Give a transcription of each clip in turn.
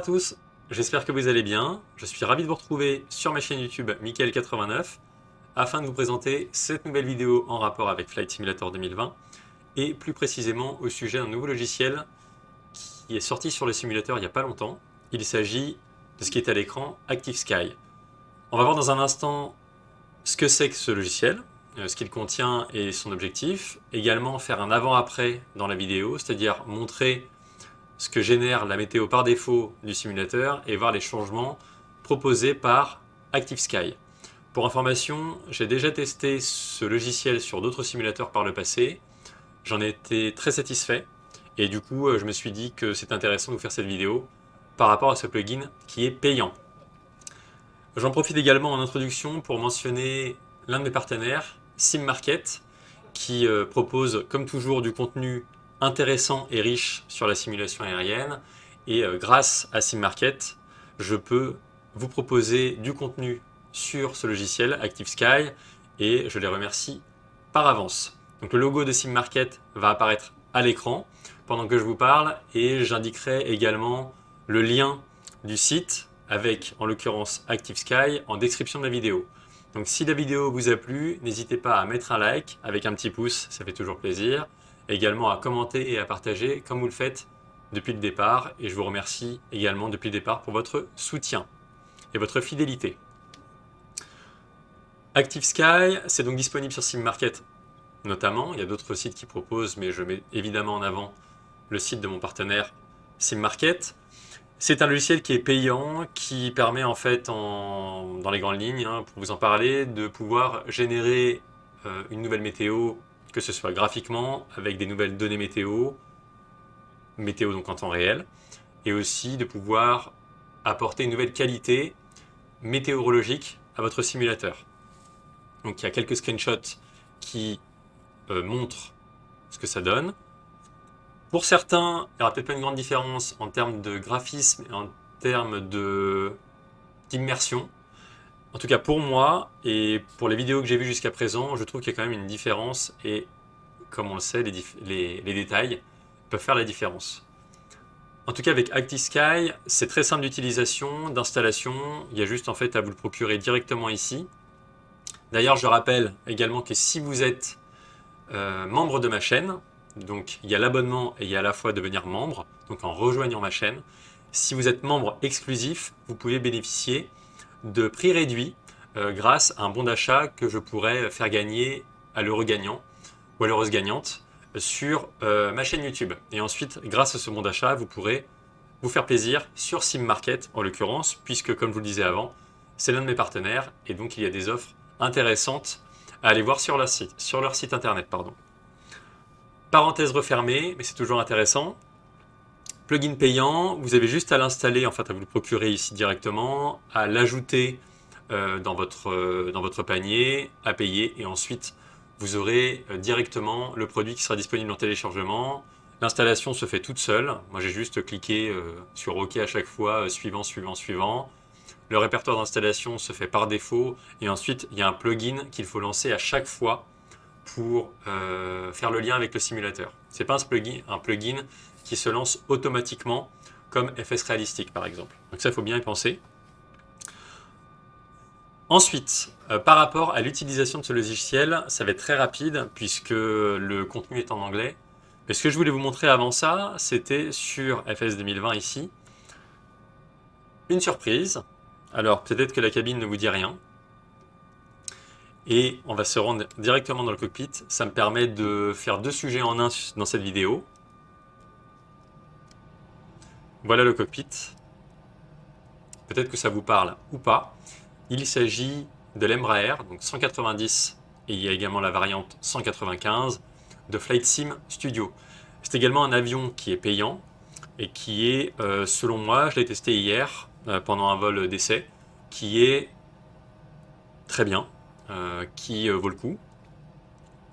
tous, j'espère que vous allez bien. Je suis ravi de vous retrouver sur ma chaîne YouTube Mickaël89 afin de vous présenter cette nouvelle vidéo en rapport avec Flight Simulator 2020 et plus précisément au sujet d'un nouveau logiciel qui est sorti sur le simulateur il n'y a pas longtemps. Il s'agit de ce qui est à l'écran, ActiveSky. On va voir dans un instant ce que c'est que ce logiciel, ce qu'il contient et son objectif. Également faire un avant-après dans la vidéo, c'est-à-dire montrer ce que génère la météo par défaut du simulateur et voir les changements proposés par ActiveSky. Pour information, j'ai déjà testé ce logiciel sur d'autres simulateurs par le passé. J'en ai été très satisfait et du coup je me suis dit que c'est intéressant de vous faire cette vidéo par rapport à ce plugin qui est payant. J'en profite également en introduction pour mentionner l'un de mes partenaires, SimMarket, qui propose comme toujours du contenu intéressant et riche sur la simulation aérienne. Et grâce à SimMarket, je peux vous proposer du contenu sur ce logiciel ActiveSky et je les remercie par avance. Donc le logo de SimMarket va apparaître à l'écran pendant que je vous parle et j'indiquerai également le lien du site avec en l'occurrence ActiveSky en description de la vidéo. Donc si la vidéo vous a plu, n'hésitez pas à mettre un like avec un petit pouce, ça fait toujours plaisir. Également à commenter et à partager comme vous le faites depuis le départ. Et je vous remercie également depuis le départ pour votre soutien et votre fidélité. ActiveSky, c'est donc disponible sur SimMarket notamment. Il y a d'autres sites qui proposent, mais je mets évidemment en avant le site de mon partenaire SimMarket. C'est un logiciel qui est payant, qui permet en fait, dans les grandes lignes, pour vous en parler, de pouvoir générer une nouvelle météo, que ce soit graphiquement, avec des nouvelles données météo donc en temps réel, et aussi de pouvoir apporter une nouvelle qualité météorologique à votre simulateur. Donc il y a quelques screenshots qui montrent ce que ça donne. Pour certains, il n'y aura peut-être pas une grande différence en termes de graphisme et en termes d'immersion. En tout cas pour moi et pour les vidéos que j'ai vues jusqu'à présent, je trouve qu'il y a quand même une différence et comme on le sait, les détails peuvent faire la différence. En tout cas avec ActiveSky, c'est très simple d'utilisation, d'installation. Il y a juste en fait à vous le procurer directement ici. D'ailleurs, je rappelle également que si vous êtes membre de ma chaîne, donc il y a l'abonnement et il y a à la fois devenir membre, donc en rejoignant ma chaîne. Si vous êtes membre exclusif, vous pouvez bénéficier de prix réduits grâce à un bon d'achat que je pourrais faire gagner à l'heureux gagnant ou à l'heureuse gagnante sur ma chaîne YouTube. Et ensuite, grâce à ce bon d'achat, vous pourrez vous faire plaisir sur SimMarket en l'occurrence, puisque comme je vous le disais avant, c'est l'un de mes partenaires et donc il y a des offres intéressantes à aller voir sur leur site internet. Parenthèse refermée, mais c'est toujours intéressant. Plugin payant, vous avez juste à l'installer, en fait à vous le procurer ici directement, à l'ajouter dans votre panier, à payer, et ensuite vous aurez directement le produit qui sera disponible en téléchargement. L'installation se fait toute seule. Moi j'ai juste cliqué sur OK à chaque fois, suivant, suivant, suivant. Le répertoire d'installation se fait par défaut, et ensuite il y a un plugin qu'il faut lancer à chaque fois pour faire le lien avec le simulateur. Ce n'est pas un plugin qui se lance automatiquement comme FS Realistic par exemple. Donc ça, il faut bien y penser. Ensuite, par rapport à l'utilisation de ce logiciel, ça va être très rapide puisque le contenu est en anglais. Mais ce que je voulais vous montrer avant ça, c'était sur FS 2020 ici, une surprise. Alors peut-être que la cabine ne vous dit rien. Et on va se rendre directement dans le cockpit. Ça me permet de faire deux sujets en un dans cette vidéo. Voilà le cockpit. Peut-être que ça vous parle ou pas. Il s'agit de l'Embraer, donc 190, et il y a également la variante 195 de Flight Sim Studio. C'est également un avion qui est payant et qui est, selon moi, je l'ai testé hier pendant un vol d'essai, qui est très bien. Qui vaut le coup.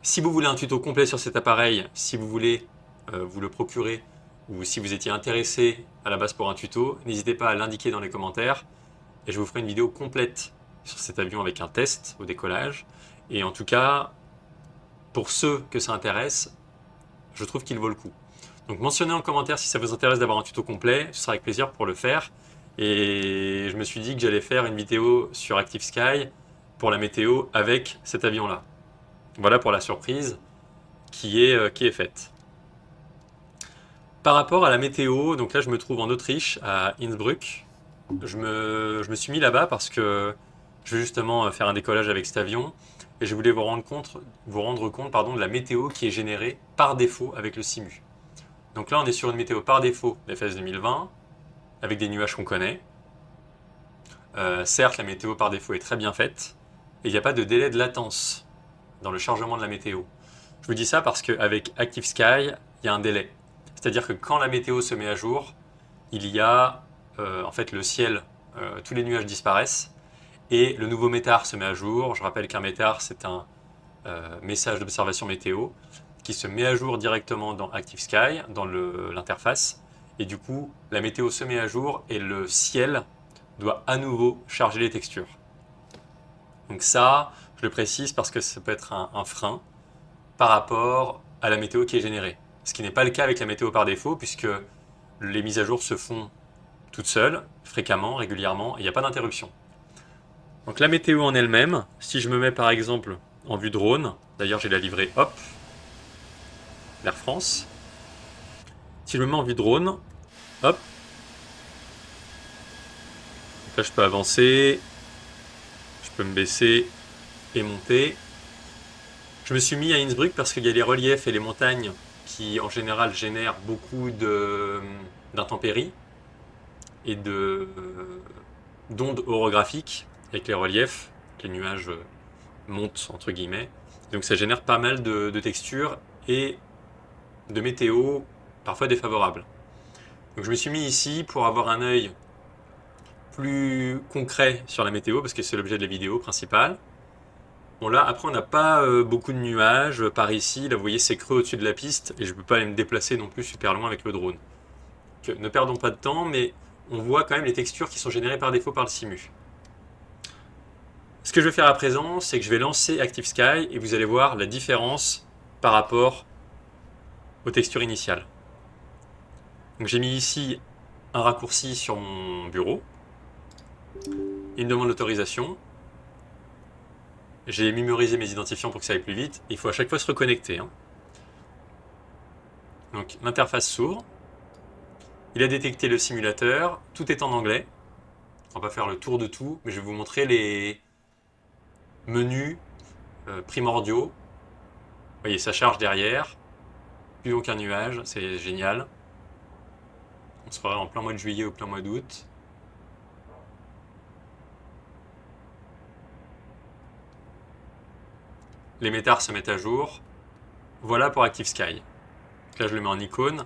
Si vous voulez un tuto complet sur cet appareil, si vous voulez vous le procurer ou si vous étiez intéressé à la base pour un tuto, n'hésitez pas à l'indiquer dans les commentaires et je vous ferai une vidéo complète sur cet avion avec un test au décollage. Et en tout cas, pour ceux que ça intéresse, je trouve qu'il vaut le coup. Donc mentionnez en commentaire si ça vous intéresse d'avoir un tuto complet, ce sera avec plaisir pour le faire. Et je me suis dit que j'allais faire une vidéo sur Active Sky pour la météo avec cet avion-là. Voilà pour la surprise qui est faite. Par rapport à la météo, donc là je me trouve en Autriche, à Innsbruck. Je me suis mis là-bas parce que je vais justement faire un décollage avec cet avion et je voulais vous rendre compte pardon, de la météo qui est générée par défaut avec le Simu. Donc là on est sur une météo par défaut d'FS 2020 avec des nuages qu'on connaît. Certes la météo par défaut est très bien faite et il n'y a pas de délai de latence dans le chargement de la météo. Je vous dis ça parce qu'avec Active Sky, il y a un délai. C'est-à-dire que quand la météo se met à jour, il y a en fait le ciel, tous les nuages disparaissent et le nouveau métard se met à jour. Je rappelle qu'un métard, c'est un message d'observation météo qui se met à jour directement dans Active Sky, dans l'interface. Et du coup, la météo se met à jour et le ciel doit à nouveau charger les textures. Donc ça, je le précise parce que ça peut être un frein par rapport à la météo qui est générée. Ce qui n'est pas le cas avec la météo par défaut, puisque les mises à jour se font toutes seules, fréquemment, régulièrement, et il n'y a pas d'interruption. Donc la météo en elle-même, si je me mets par exemple en vue drone, d'ailleurs j'ai la livrée hop, l'Air France. Si je me mets en vue drone, hop, donc là je peux avancer, je peux me baisser et monter. Je me suis mis à Innsbruck parce qu'il y a les reliefs et les montagnes qui en général génèrent beaucoup d'intempéries et d'ondes orographiques avec les reliefs, les nuages montent entre guillemets. Donc ça génère pas mal de textures et de météo parfois défavorables. Donc je me suis mis ici pour avoir un œil plus concret sur la météo parce que c'est l'objet de la vidéo principale. Bon là, après on n'a pas beaucoup de nuages par ici, là vous voyez c'est creux au-dessus de la piste et je ne peux pas aller me déplacer non plus super loin avec le drone. Donc, ne perdons pas de temps, mais on voit quand même les textures qui sont générées par défaut par le Simu. Ce que je vais faire à présent, c'est que je vais lancer Active Sky et vous allez voir la différence par rapport aux textures initiales. Donc j'ai mis ici un raccourci sur mon bureau, il me demande l'autorisation. J'ai mémorisé mes identifiants pour que ça aille plus vite. Il faut à chaque fois se reconnecter. Donc l'interface s'ouvre. Il a détecté le simulateur. Tout est en anglais. On va pas faire le tour de tout, mais je vais vous montrer les menus primordiaux. Vous voyez, ça charge derrière. Plus aucun nuage, c'est génial. On se ferait en plein mois de juillet ou plein mois d'août. Les métards se mettent à jour. Voilà pour Active Sky. Donc là, je le mets en icône.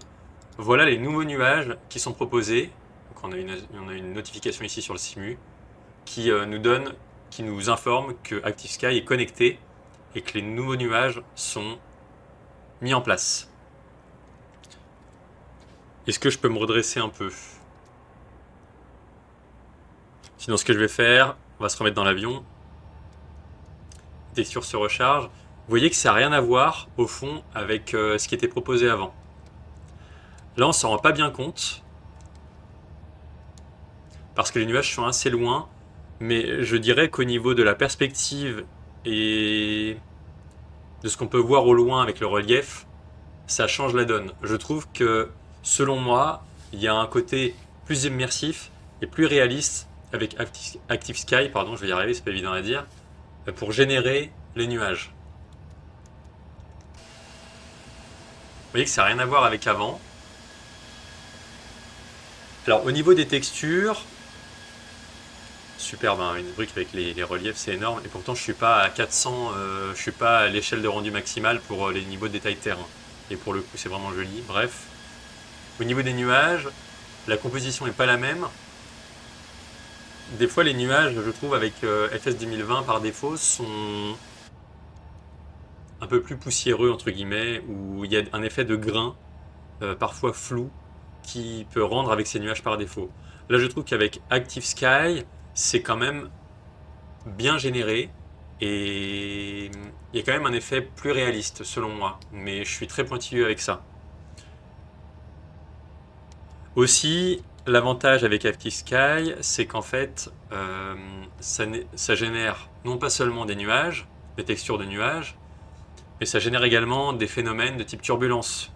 Voilà les nouveaux nuages qui sont proposés. Donc on a une notification ici sur le Simu qui nous informe que Active Sky est connecté et que les nouveaux nuages sont mis en place. Est-ce que je peux me redresser un peu? Sinon, ce que je vais faire, on va se remettre dans l'avion. Les textures se rechargent. Vous voyez que ça n'a rien à voir, au fond, avec ce qui était proposé avant. Là, on s'en rend pas bien compte, parce que les nuages sont assez loin, mais je dirais qu'au niveau de la perspective et de ce qu'on peut voir au loin avec le relief, ça change la donne. Je trouve que, selon moi, il y a un côté plus immersif et plus réaliste avec Active Sky, pardon, je vais y arriver, c'est pas évident à dire, pour générer les nuages. Vous voyez que ça n'a rien à voir avec avant. Alors au niveau des textures, superbe, hein, une brique avec les reliefs, c'est énorme. Et pourtant je suis pas à 400, je suis pas à l'échelle de rendu maximale pour les niveaux de détail de terrain. Et pour le coup c'est vraiment joli. Bref, au niveau des nuages, la composition n'est pas la même. Des fois les nuages, je trouve avec FS 2020 par défaut, sont un peu plus poussiéreux entre guillemets, où il y a un effet de grain, parfois flou, qui peut rendre avec ces nuages par défaut. Là je trouve qu'avec Active Sky, c'est quand même bien généré et il y a quand même un effet plus réaliste selon moi, mais je suis très pointilleux avec ça. Aussi, L'avantage avec ActiveSky, c'est qu'en fait, ça génère non pas seulement des nuages, des textures de nuages, mais ça génère également des phénomènes de type turbulence.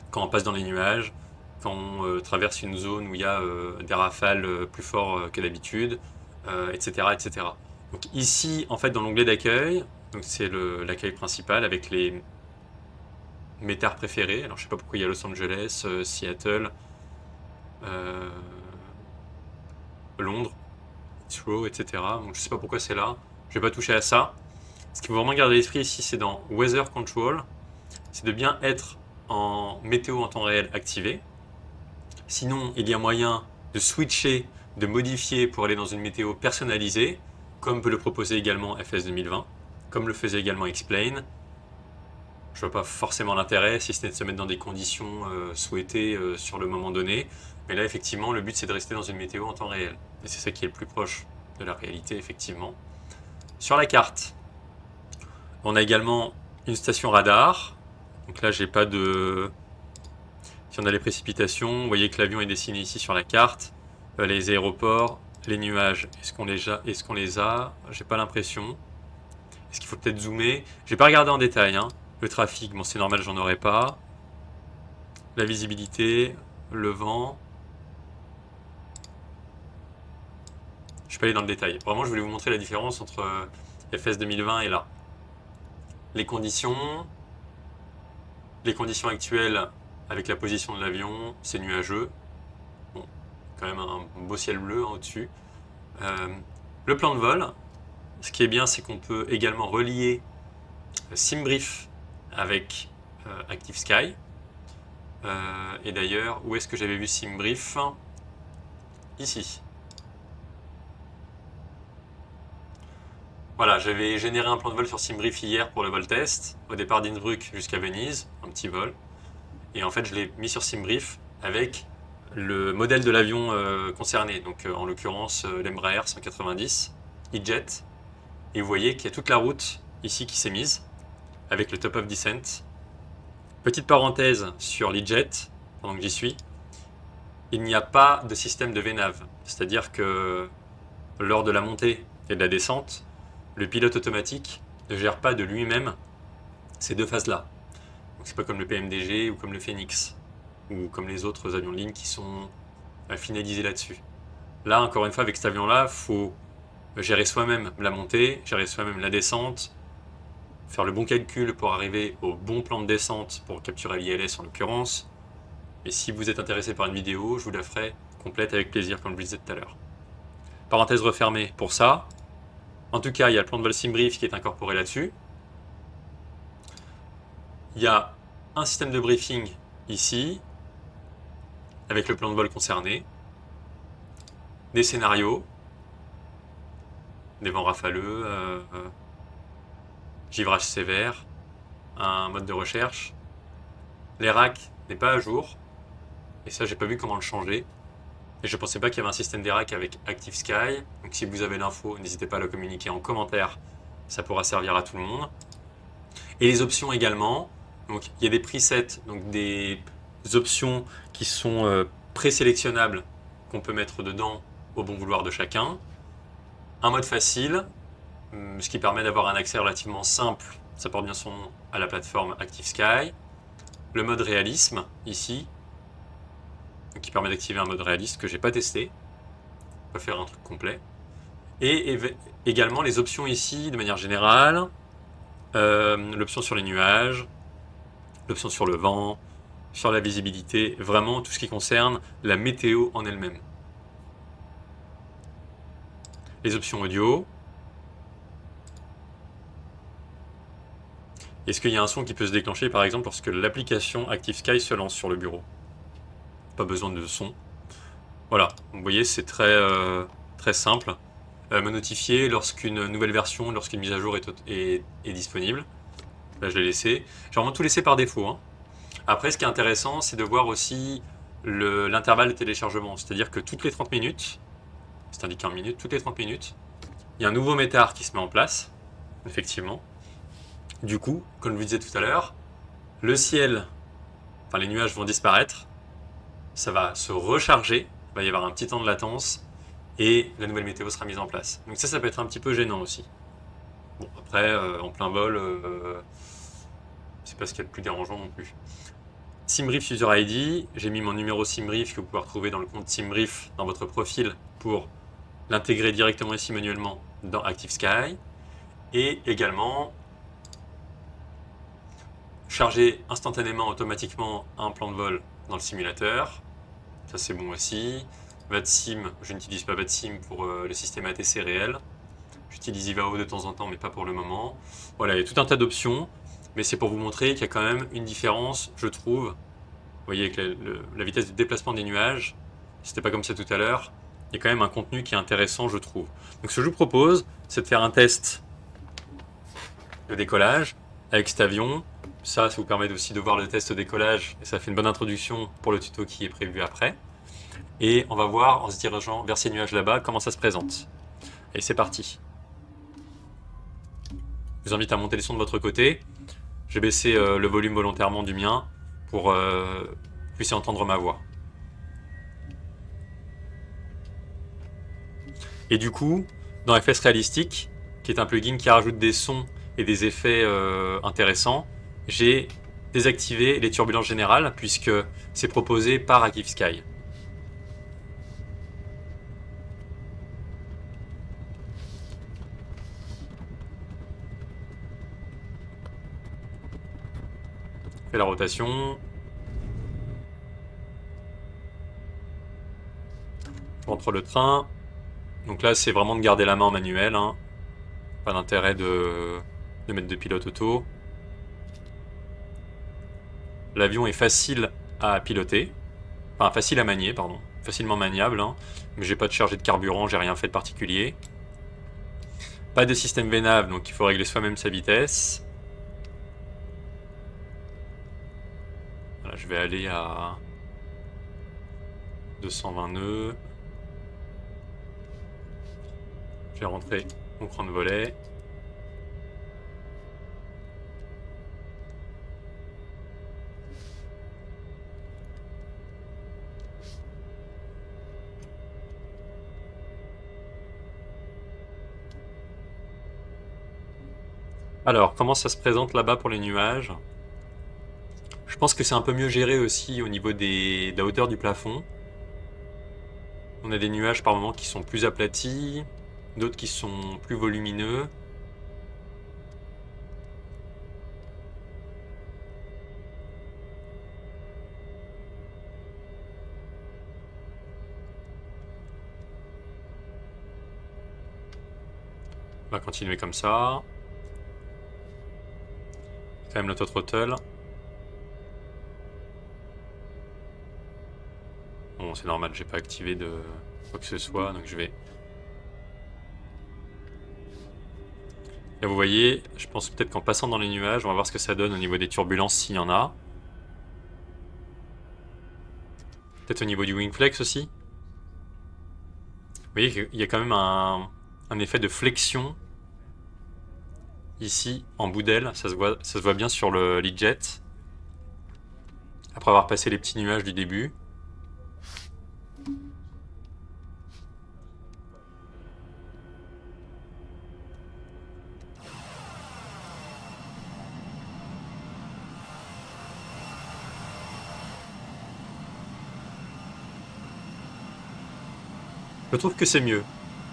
Quand on passe dans les nuages, quand on traverse une zone où il y a des rafales plus forts que d'habitude, etc., etc. Donc ici, en fait, dans l'onglet d'accueil, donc c'est l'accueil principal avec les métars préférés. Alors je sais pas pourquoi il y a Los Angeles, Seattle, Londres, Heathrow, etc. Donc je sais pas pourquoi c'est là. Je vais pas toucher à ça. Ce qu'il faut vraiment garder à l'esprit ici, c'est dans Weather Control, c'est de bien être en météo en temps réel activé. Sinon, il y a moyen de switcher, de modifier pour aller dans une météo personnalisée, comme peut le proposer également FS 2020, comme le faisait également Explain. Je vois pas forcément l'intérêt, si ce n'est de se mettre dans des conditions souhaitées sur le moment donné. Mais là, effectivement, le but, c'est de rester dans une météo en temps réel. Et c'est ça qui est le plus proche de la réalité, effectivement. Sur la carte, on a également une station radar. Donc là, j'ai pas de... Si on a les précipitations, vous voyez que l'avion est dessiné ici sur la carte. Les aéroports, les nuages, est-ce qu'on les a? J'ai pas l'impression. Est-ce qu'il faut peut-être zoomer? J'ai pas regardé en détail, hein. Le trafic, bon c'est normal, j'en aurais pas. La visibilité, le vent. Je peux aller dans le détail. Vraiment, je voulais vous montrer la différence entre FS 2020 et là. Les conditions actuelles avec la position de l'avion, c'est nuageux. Bon, quand même un beau ciel bleu hein, au-dessus. Le plan de vol, ce qui est bien, c'est qu'on peut également relier SimBrief avec ActiveSky. Et d'ailleurs, où est-ce que j'avais vu SimBrief? Ici. Voilà, j'avais généré un plan de vol sur SimBrief hier pour le vol test, au départ d'Innsbruck jusqu'à Venise, un petit vol. Et en fait, je l'ai mis sur SimBrief avec le modèle de l'avion concerné, donc en l'occurrence l'Embraer 190 E-Jet. Et vous voyez qu'il y a toute la route ici qui s'est mise, avec le top of descent. Petite parenthèse sur l'E-Jet, pendant que j'y suis, il n'y a pas de système de VNAV, c'est-à-dire que lors de la montée et de la descente, le pilote automatique ne gère pas de lui-même ces deux phases-là. Donc c'est pas comme le PMDG ou comme le Phoenix, ou comme les autres avions de ligne qui sont finalisés là-dessus. Là, encore une fois, avec cet avion-là, il faut gérer soi-même la montée, gérer soi-même la descente, faire le bon calcul pour arriver au bon plan de descente pour capturer l'ILS en l'occurrence. Et si vous êtes intéressé par une vidéo, je vous la ferai complète avec plaisir, comme je le disais tout à l'heure. Parenthèse refermée pour ça. En tout cas, il y a le plan de vol SimBrief qui est incorporé là-dessus. Il y a un système de briefing ici, avec le plan de vol concerné, des scénarios, des vents rafaleux, givrage sévère, un mode de recherche. Les racks n'est pas à jour, et ça j'ai pas vu comment le changer. Et je pensais pas qu'il y avait un système des racks avec ActiveSky, donc si vous avez l'info, n'hésitez pas à le communiquer en commentaire, ça pourra servir à tout le monde. Et les options également, donc il y a des presets, donc des options qui sont présélectionnables qu'on peut mettre dedans au bon vouloir de chacun. Un mode facile, ce qui permet d'avoir un accès relativement simple, ça porte bien son nom, à la plateforme ActiveSky. Le mode réalisme, ici, qui permet d'activer un mode réaliste que j'ai pas testé. On peut faire un truc complet. Et également les options ici, de manière générale, l'option sur les nuages, l'option sur le vent, sur la visibilité, vraiment tout ce qui concerne la météo en elle-même. Les options audio. Est-ce qu'il y a un son qui peut se déclencher par exemple lorsque l'application ActiveSky se lance sur le bureau? Pas besoin de son. Voilà, vous voyez c'est très simple. Me notifier lorsqu'une nouvelle version, lorsqu'une mise à jour est disponible. Là je l'ai laissé. J'ai vraiment tout laissé par défaut. Hein. Après ce qui est intéressant c'est de voir aussi l'intervalle de téléchargement. C'est-à-dire que toutes les 30 minutes, c'est indiqué en minutes, toutes les 30 minutes, il y a un nouveau métard qui se met en place, effectivement. Du coup, comme je vous disais tout à l'heure, le ciel, enfin les nuages vont disparaître, ça va se recharger, il va y avoir un petit temps de latence, et la nouvelle météo sera mise en place. Donc ça peut être un petit peu gênant aussi. Bon, après, en plein vol, c'est pas ce qu'il y a de plus dérangeant non plus. SimBrief User ID, j'ai mis mon numéro SimBrief que vous pouvez retrouver dans le compte SimBrief dans votre profil pour l'intégrer directement ici manuellement dans ActiveSky. Et également, charger instantanément, automatiquement un plan de vol dans le simulateur. Ça c'est bon aussi. VATSIM, je n'utilise pas VATSIM pour le système ATC réel. J'utilise Ivao de temps en temps, mais pas pour le moment. Voilà, il y a tout un tas d'options, mais c'est pour vous montrer qu'il y a quand même une différence, je trouve. Vous voyez, avec la vitesse de déplacement des nuages, c'était pas comme ça tout à l'heure, il y a quand même un contenu qui est intéressant, je trouve. Donc ce que je vous propose, c'est de faire un test de décollage avec cet avion. Ça vous permet aussi de voir le test de décollage, et ça fait une bonne introduction pour le tuto qui est prévu après. Et on va voir, en se dirigeant vers ces nuages là-bas, comment ça se présente. Et c'est parti. Je vous invite à monter les sons de votre côté. J'ai baissé le volume volontairement du mien pour que vous puissiez entendre ma voix. Et du coup, dans FS Realistic, qui est un plugin qui rajoute des sons et des effets intéressants, j'ai désactivé les turbulences générales puisque c'est proposé par ActiveSky. Fais la rotation. Je rentre le train. Donc là, c'est vraiment de garder la main en manuel. Hein. Pas d'intérêt de mettre de pilote auto. L'avion est facile à piloter. Enfin, facile à manier, pardon. Facilement maniable. Hein. Mais j'ai pas de chargé de carburant, j'ai rien fait de particulier. Pas de système VNAV, donc il faut régler soi-même sa vitesse. Voilà, je vais aller à 220 nœuds. Je vais rentrer mon cran de volet. Alors, comment ça se présente là-bas pour les nuages? Je pense que c'est un peu mieux géré aussi au niveau de la hauteur du plafond. On a des nuages par moments qui sont plus aplatis, d'autres qui sont plus volumineux. On va continuer comme ça. Quand même l'auto-throttle. Bon, c'est normal, j'ai pas activé de quoi que ce soit, donc je vais... Là, vous voyez, je pense peut-être qu'en passant dans les nuages, on va voir ce que ça donne au niveau des turbulences, s'il y en a. Peut-être au niveau du wingflex aussi. Vous voyez qu'il y a quand même un effet de flexion ici en bout d'aile, ça se voit bien sur le lead-jet. Après avoir passé les petits nuages du début. Je trouve que c'est mieux,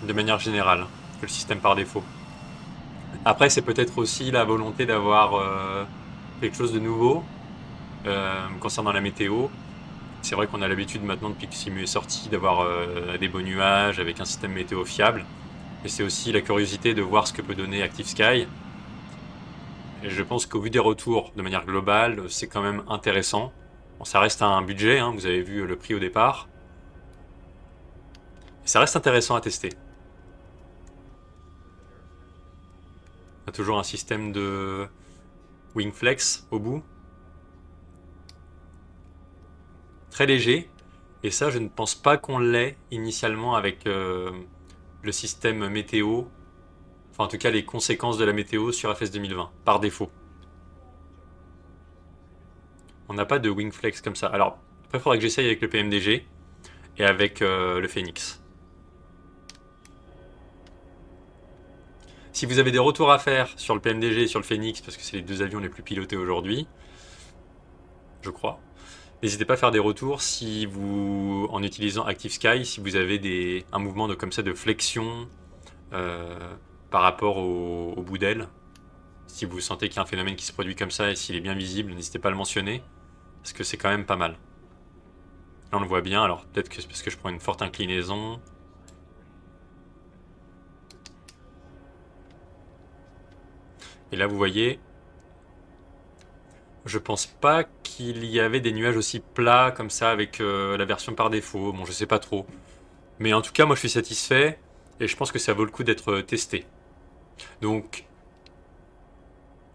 de manière générale, que le système par défaut. Après, c'est peut-être aussi la volonté d'avoir quelque chose de nouveau concernant la météo. C'est vrai qu'on a l'habitude maintenant, depuis que Simu est sorti, d'avoir des beaux nuages avec un système météo fiable. Et c'est aussi la curiosité de voir ce que peut donner ActiveSky. Et je pense qu'au vu des retours, de manière globale, c'est quand même intéressant. Bon, ça reste un budget, hein, vous avez vu le prix au départ. Et ça reste intéressant à tester. On a toujours un système de wingflex au bout. Très léger. Et ça, je ne pense pas qu'on l'ait initialement avec le système météo. Enfin, en tout cas, les conséquences de la météo sur FS 2020, par défaut. On n'a pas de wingflex comme ça. Alors, Après, il faudra que j'essaye avec le PMDG et avec le Phoenix. Si vous avez des retours à faire sur le PMDG et sur le Phoenix, parce que c'est les deux avions les plus pilotés aujourd'hui, je crois, n'hésitez pas à faire des retours si vous, en utilisant Active Sky, si vous avez un mouvement comme ça de flexion par rapport au bout d'aile. Si vous sentez qu'il y a un phénomène qui se produit comme ça et s'il est bien visible, n'hésitez pas à le mentionner, parce que c'est quand même pas mal. Là on le voit bien, alors peut-être que c'est parce que je prends une forte inclinaison. Et là vous voyez, je pense pas qu'il y avait des nuages aussi plats comme ça avec la version par défaut, bon je sais pas trop. Mais en tout cas moi je suis satisfait et je pense que ça vaut le coup d'être testé. Donc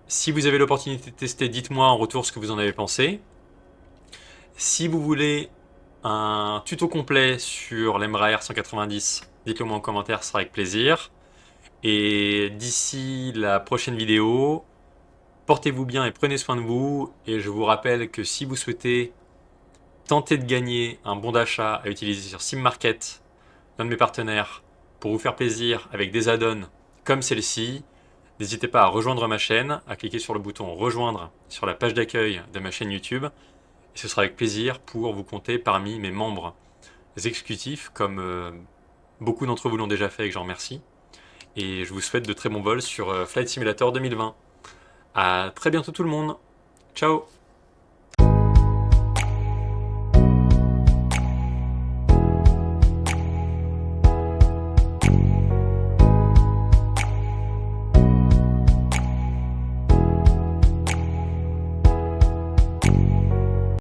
si vous avez l'opportunité de tester, dites-moi en retour ce que vous en avez pensé. Si vous voulez un tuto complet sur l'Embraer 190, dites-le moi en commentaire, ce sera avec plaisir. Et d'ici la prochaine vidéo, portez-vous bien et prenez soin de vous. Et je vous rappelle que si vous souhaitez tenter de gagner un bon d'achat à utiliser sur SimMarket, l'un de mes partenaires, pour vous faire plaisir avec des add-ons comme celle-ci, n'hésitez pas à rejoindre ma chaîne, à cliquer sur le bouton rejoindre sur la page d'accueil de ma chaîne YouTube. Et ce sera avec plaisir pour vous compter parmi mes membres exécutifs, comme beaucoup d'entre vous l'ont déjà fait et que j'en remercie. Et je vous souhaite de très bons vols sur Flight Simulator 2020. À très bientôt tout le monde. Ciao!